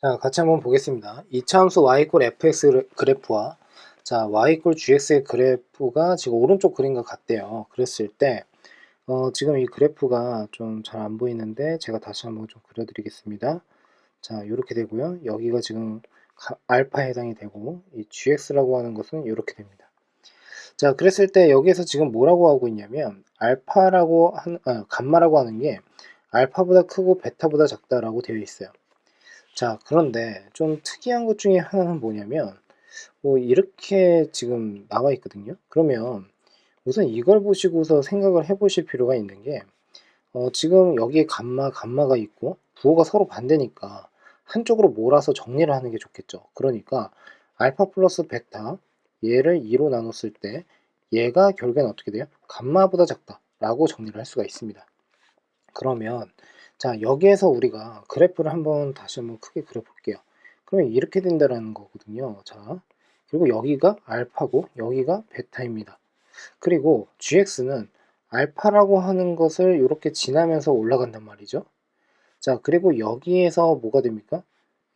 자, 같이 한번 보겠습니다. 이차함수 y 꼴 fx 그래프와 자, y 꼴 gx의 그래프가 지금 오른쪽 그림과 같대요. 그랬을 때 지금 이 그래프가 좀 잘 안 보이는데 제가 다시 한번 좀 그려드리겠습니다. 자, 이렇게 되고요. 여기가 지금 알파에 해당이 되고 이 gx라고 하는 것은 이렇게 됩니다. 자, 그랬을 때 여기에서 지금 뭐라고 하고 있냐면 감마라고 하는 게 알파보다 크고 베타보다 작다라고 되어 있어요. 자, 그런데 좀 특이한 것 중에 하나는 뭐냐면 이렇게 지금 나와 있거든요. 그러면 우선 이걸 보시고서 생각을 해 보실 필요가 있는 게 지금 여기에 감마가 있고 부호가 서로 반대니까 한쪽으로 몰아서 정리를 하는 게 좋겠죠. 그러니까 알파 플러스 베타 얘를 2로 나눴을 때 얘가 결국엔 어떻게 돼요? 감마보다 작다라고 정리를 할 수가 있습니다. 그러면 자, 여기에서 우리가 그래프를 다시 한번 크게 그려볼게요. 그러면 이렇게 된다라는 거거든요. 자, 그리고 여기가 알파고 여기가 베타입니다. 그리고 gx는 알파라고 하는 것을 이렇게 지나면서 올라간단 말이죠. 자, 그리고 여기에서 뭐가 됩니까?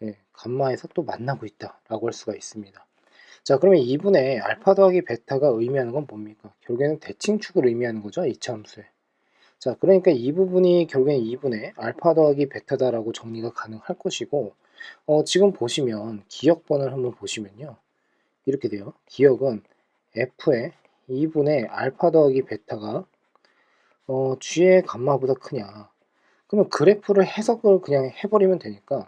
예, 감마에서 또 만나고 있다라고 할 수가 있습니다. 자, 그러면 2분의 알파 더하기 베타가 의미하는 건 뭡니까? 결국에는 대칭축을 의미하는 거죠. 이차 함수에. 자, 그러니까 이 부분이 결국엔 2분의 알파 더하기 베타다라고 정리가 가능할 것이고, 지금 보시면 기역번을 한번 보시면요. 이렇게 돼요. 기역은 f의 2분의 알파 더하기 베타가 g의 감마보다 크냐. 그러면 그래프를 해석을 그냥 해버리면 되니까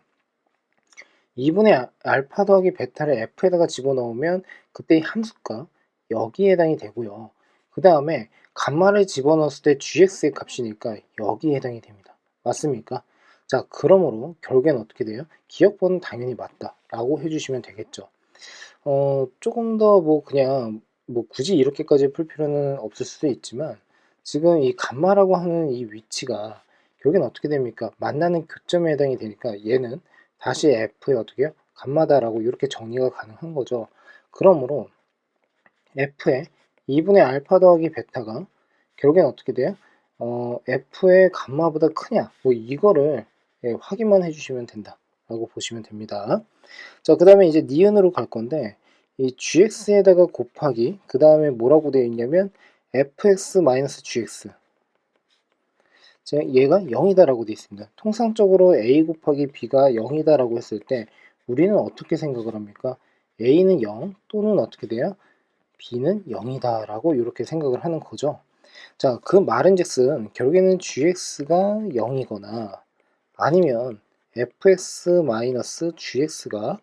2분의 알파 더하기 베타를 f에다가 집어넣으면 그때 이 함수가 여기에 해당이 되고요. 그 다음에 감마를 집어넣었을 때 gx의 값이니까 여기에 해당이 됩니다. 맞습니까? 자, 그러므로 결국엔 어떻게 돼요? 기억번은 당연히 맞다 라고 해주시면 되겠죠. 조금 더 그냥 굳이 이렇게까지 풀 필요는 없을 수도 있지만 지금 이 감마라고 하는 이 위치가 결국엔 어떻게 됩니까? 만나는 교점에 해당이 되니까 얘는 다시 f의 어떻게 해요? 감마다라고 이렇게 정리가 가능한 거죠. 그러므로 f의 2분의 알파 더하기 베타가 결국엔 어떻게 돼요? f의 감마보다 크냐? 이거를 확인만 해주시면 된다 라고 보시면 됩니다. 자, 그 다음에 이제 니은으로 갈 건데 이 gx에다가 곱하기 그 다음에 뭐라고 되어 있냐면 fx-gx 얘가 0이다 라고 되어 있습니다. 통상적으로 a 곱하기 b가 0이다 라고 했을 때 우리는 어떻게 생각을 합니까? a는 0 또는 어떻게 돼요? b는 0이다 라고 이렇게 생각을 하는 거죠. 자, 그 말은즉슨 결국에는 gx가 0이거나 아니면 fx-gx가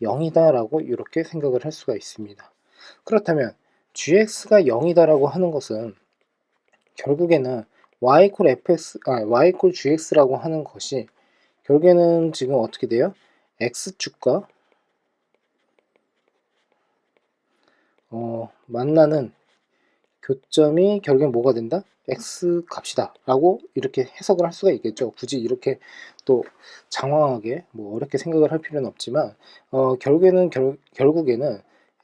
0이다 라고 이렇게 생각을 할 수가 있습니다. 그렇다면 gx가 0이다 라고 하는 것은 결국에는 y gx라고 하는 것이 결국에는 지금 어떻게 돼요? x축과 만나는 교점이 결국엔 뭐가 된다? x 값이다 라고 이렇게 해석을 할 수가 있겠죠. 굳이 이렇게 또 장황하게 어렵게 생각을 할 필요는 없지만 결국에는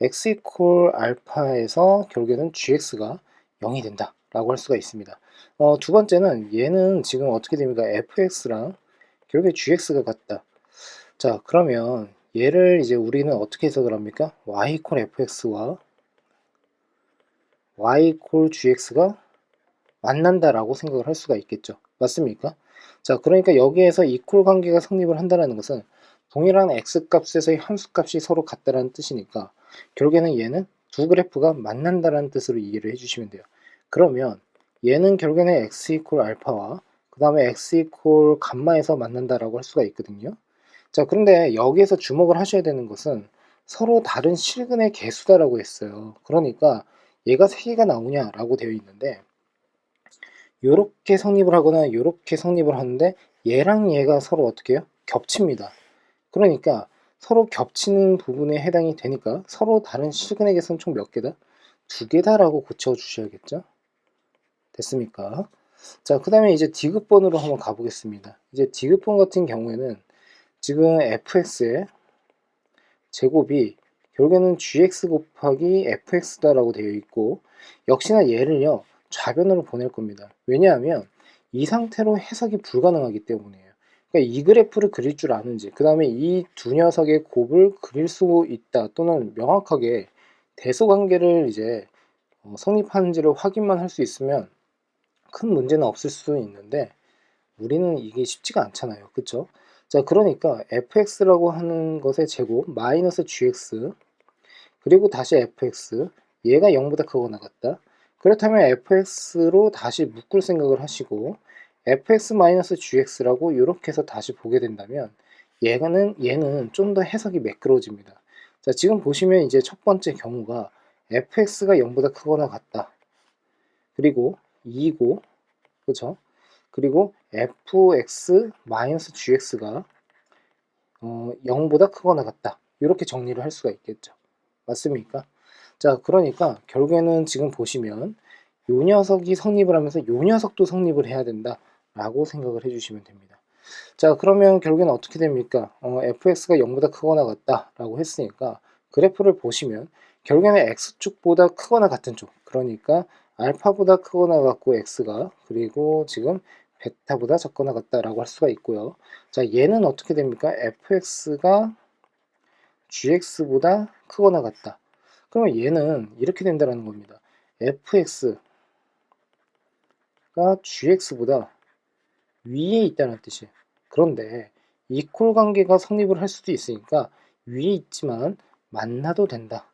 x 이퀄 알파에서 결국에는 gx가 0이 된다 라고 할 수가 있습니다. 두 번째는 얘는 지금 어떻게 됩니까? fx랑 결국에 gx가 같다. 자, 그러면 얘를 이제 우리는 어떻게 해석을 합니까? y 이퀄 fx와 y 이퀄 gx가 만난다라고 생각을 할 수가 있겠죠. 맞습니까? 자, 그러니까 여기에서 이퀄 관계가 성립을 한다는 것은 동일한 x값에서의 함수값이 서로 같다라는 뜻이니까 결국에는 얘는 두 그래프가 만난다라는 뜻으로 이해를 해주시면 돼요. 그러면 얘는 결국에는 x 이퀄 알파와 그 다음에 x 이퀄 감마에서 만난다라고 할 수가 있거든요. 자, 그런데 여기에서 주목을 하셔야 되는 것은 서로 다른 실근의 개수다라고 했어요. 그러니까 얘가 3개가 나오냐라고 되어 있는데 요렇게 성립을 하거나 요렇게 성립을 하는데 얘랑 얘가 서로 어떻게 해요? 겹칩니다. 그러니까 서로 겹치는 부분에 해당이 되니까 서로 다른 실근의 개수는 총 몇 개다? 2개다라고 고쳐 주셔야겠죠? 됐습니까? 자, 그 다음에 이제 디귿번으로 한번 가보겠습니다. 이제 디귿번 같은 경우에는 지금 fx의 제곱이 결국에는 gx 곱하기 fx다라고 되어 있고 역시나 얘를요 좌변으로 보낼 겁니다. 왜냐하면 이 상태로 해석이 불가능하기 때문이에요. 그러니까 이 그래프를 그릴 줄 아는지, 그 다음에 이 두 녀석의 곱을 그릴 수 있다 또는 명확하게 대소관계를 이제 성립하는지를 확인만 할 수 있으면 큰 문제는 없을 수는 있는데 우리는 이게 쉽지가 않잖아요. 그쵸? 자, 그러니까 fx라고 하는 것의 제곱 마이너스 gx 그리고 다시 fx, 얘가 0보다 크거나 같다. 그렇다면 fx로 다시 묶을 생각을 하시고 fx-gx라고 이렇게 해서 다시 보게 된다면 얘는 좀 더 해석이 매끄러워집니다. 자, 지금 보시면 이제 첫 번째 경우가 fx가 0보다 크거나 같다. 그리고 2고, 그렇죠? 그리고 fx-gx가 0보다 크거나 같다. 이렇게 정리를 할 수가 있겠죠. 맞습니까? 자, 그러니까 결국에는 지금 보시면 요 녀석이 성립을 하면서 요 녀석도 성립을 해야 된다 라고 생각을 해주시면 됩니다. 자, 그러면 결국에는 어떻게 됩니까? fx가 0보다 크거나 같다 라고 했으니까 그래프를 보시면 결국에는 x축보다 크거나 같은 쪽, 그러니까 알파보다 크거나 같고 x가, 그리고 지금 베타보다 작거나 같다라고 할 수가 있고요. 자, 얘는 어떻게 됩니까? fx가 gx보다 크거나 같다. 그러면 얘는 이렇게 된다는 겁니다. fx가 gx보다 위에 있다는 뜻이에요. 그런데 이퀄 관계가 성립을 할 수도 있으니까 위에 있지만 만나도 된다.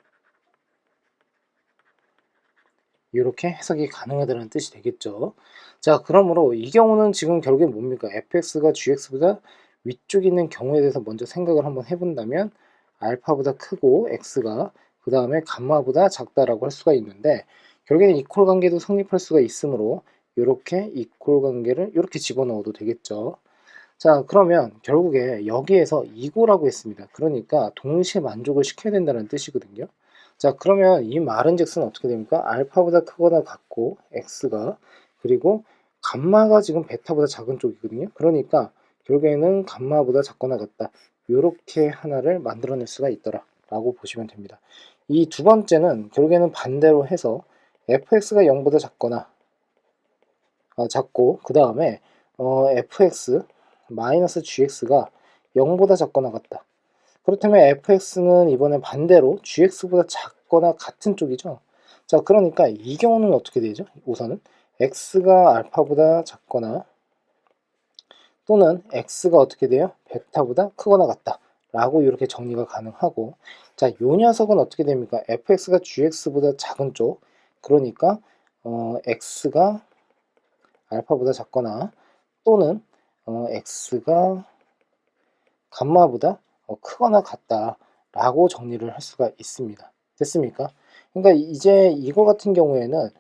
이렇게 해석이 가능하다는 뜻이 되겠죠. 자, 그러므로 이 경우는 지금 결국에 뭡니까? fx가 gx보다 위쪽에 있는 경우에 대해서 먼저 생각을 한번 해본다면 알파보다 크고 x가 그 다음에 감마보다 작다라고 할 수가 있는데 결국에는 이퀄 관계도 성립할 수가 있으므로 이렇게 이퀄 관계를 이렇게 집어넣어도 되겠죠. 자, 그러면 결국에 여기에서 이고라고 했습니다. 그러니까 동시에 만족을 시켜야 된다는 뜻이거든요. 자, 그러면 이 말은즉슨 어떻게 됩니까? 알파보다 크거나 같고 x가, 그리고 감마가 지금 베타보다 작은 쪽이거든요. 그러니까 결국에는 감마보다 작거나 같다. 이렇게 하나를 만들어낼 수가 있더라 라고 보시면 됩니다. 이 두 번째는 결국에는 반대로 해서 fx가 0보다 작거나 작고, 그 다음에 fx 마이너스 gx가 0보다 작거나 같다. 그렇다면 fx는 이번에 반대로 gx보다 작거나 같은 쪽이죠. 자, 그러니까 이 경우는 어떻게 되죠? 우선은 x가 알파보다 작거나 또는 x가 어떻게 돼요? 베타보다 크거나 같다 라고 이렇게 정리가 가능하고, 자, 요 녀석은 어떻게 됩니까? fx가 gx보다 작은 쪽, 그러니까 x가 알파보다 작거나 또는 x가 감마보다 크거나 같다 라고 정리를 할 수가 있습니다. 됐습니까? 그러니까 이제 이거 같은 경우에는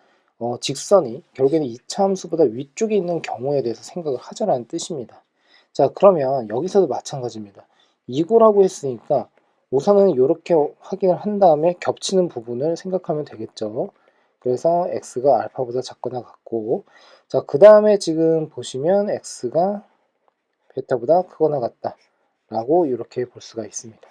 직선이 결국에는 이차 함수보다 위쪽에 있는 경우에 대해서 생각을 하자라는 뜻입니다. 자, 그러면 여기서도 마찬가지입니다. 이거라고 했으니까 우선은 이렇게 확인을 한 다음에 겹치는 부분을 생각하면 되겠죠. 그래서 x가 알파보다 작거나 같고, 자, 그 다음에 지금 보시면 x가 베타보다 크거나 같다 라고 이렇게 볼 수가 있습니다.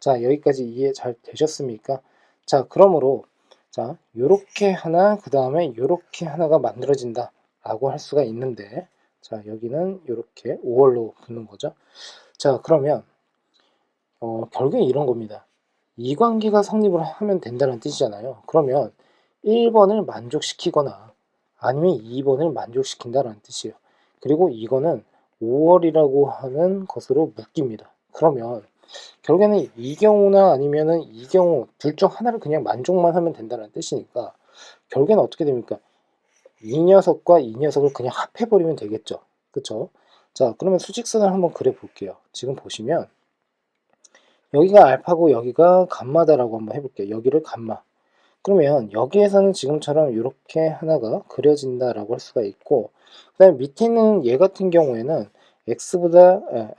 자, 여기까지 이해 잘 되셨습니까? 자, 그러므로 자, 요렇게 하나, 그 다음에 요렇게 하나가 만들어진다 라고 할 수가 있는데, 자, 여기는 요렇게 5월로 붙는 거죠. 자, 그러면 결국엔 이런 겁니다. 이 관계가 성립을 하면 된다는 뜻이잖아요. 그러면 1번을 만족시키거나 아니면 2번을 만족시킨다는 뜻이에요. 그리고 이거는 5월이라고 하는 것으로 묶입니다. 그러면 결국에는 이 경우나 아니면은 이 경우 둘 중 하나를 그냥 만족만 하면 된다는 뜻이니까 결국에는 어떻게 됩니까? 이 녀석과 이 녀석을 그냥 합해버리면 되겠죠. 그쵸? 자, 그러면 수직선을 한번 그려 볼게요. 지금 보시면 여기가 알파고 여기가 감마다라고 한번 해볼게요. 여기를 감마. 그러면 여기에서는 지금처럼 이렇게 하나가 그려진다라고 할 수가 있고, 그 다음에 밑에 있는 얘 같은 경우에는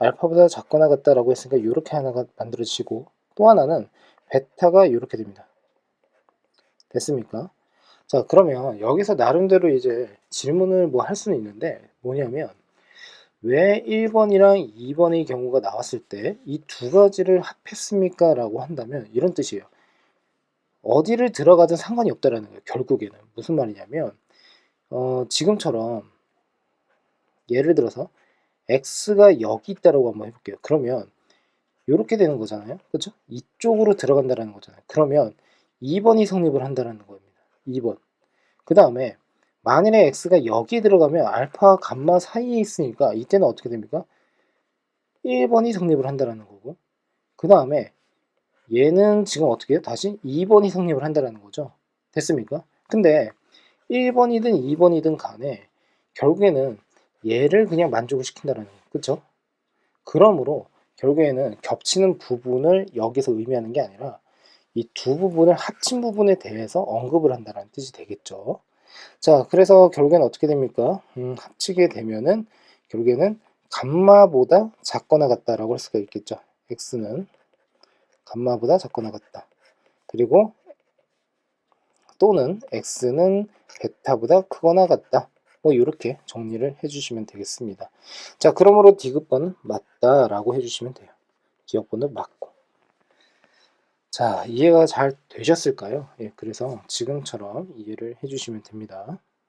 알파보다 작거나 같다라고 했으니까 이렇게 하나가 만들어지고, 또 하나는 베타가 이렇게 됩니다. 됐습니까? 자, 그러면 여기서 나름대로 이제 질문을 뭐 할 수는 있는데, 뭐냐면 왜 1번이랑 2번의 경우가 나왔을 때 이 두 가지를 합했습니까? 라고 한다면 이런 뜻이에요. 어디를 들어가든 상관이 없다라는 거예요. 결국에는 무슨 말이냐면 지금처럼 예를 들어서 x가 여기 있다라고 한번 해볼게요. 그러면 이렇게 되는 거잖아요. 그렇죠? 이쪽으로 들어간다라는 거잖아요. 그러면 2번이 성립을 한다라는 겁니다. 2번. 그 다음에 만일에 x가 여기에 들어가면 알파와 감마 사이에 있으니까 이때는 어떻게 됩니까? 1번이 성립을 한다라는 거고, 그 다음에 얘는 지금 어떻게 해요? 다시 2번이 성립을 한다라는 거죠. 됐습니까? 근데 1번이든 2번이든 간에 결국에는 얘를 그냥 만족을 시킨다라는 거예요. 그쵸? 그러므로 결국에는 겹치는 부분을 여기서 의미하는 게 아니라 이 두 부분을 합친 부분에 대해서 언급을 한다는 뜻이 되겠죠. 자, 그래서 결국에는 어떻게 됩니까? 합치게 되면은 결국에는 감마보다 작거나 같다라고 할 수가 있겠죠. x는 감마보다 작거나 같다. 그리고 또는 x는 베타보다 크거나 같다. 뭐 이렇게 정리를 해주시면 되겠습니다. 자, 그러므로 디귿번은 맞다라고 해주시면 돼요. 기억번은 맞고. 자, 이해가 잘 되셨을까요? 예, 그래서 지금처럼 이해를 해주시면 됩니다.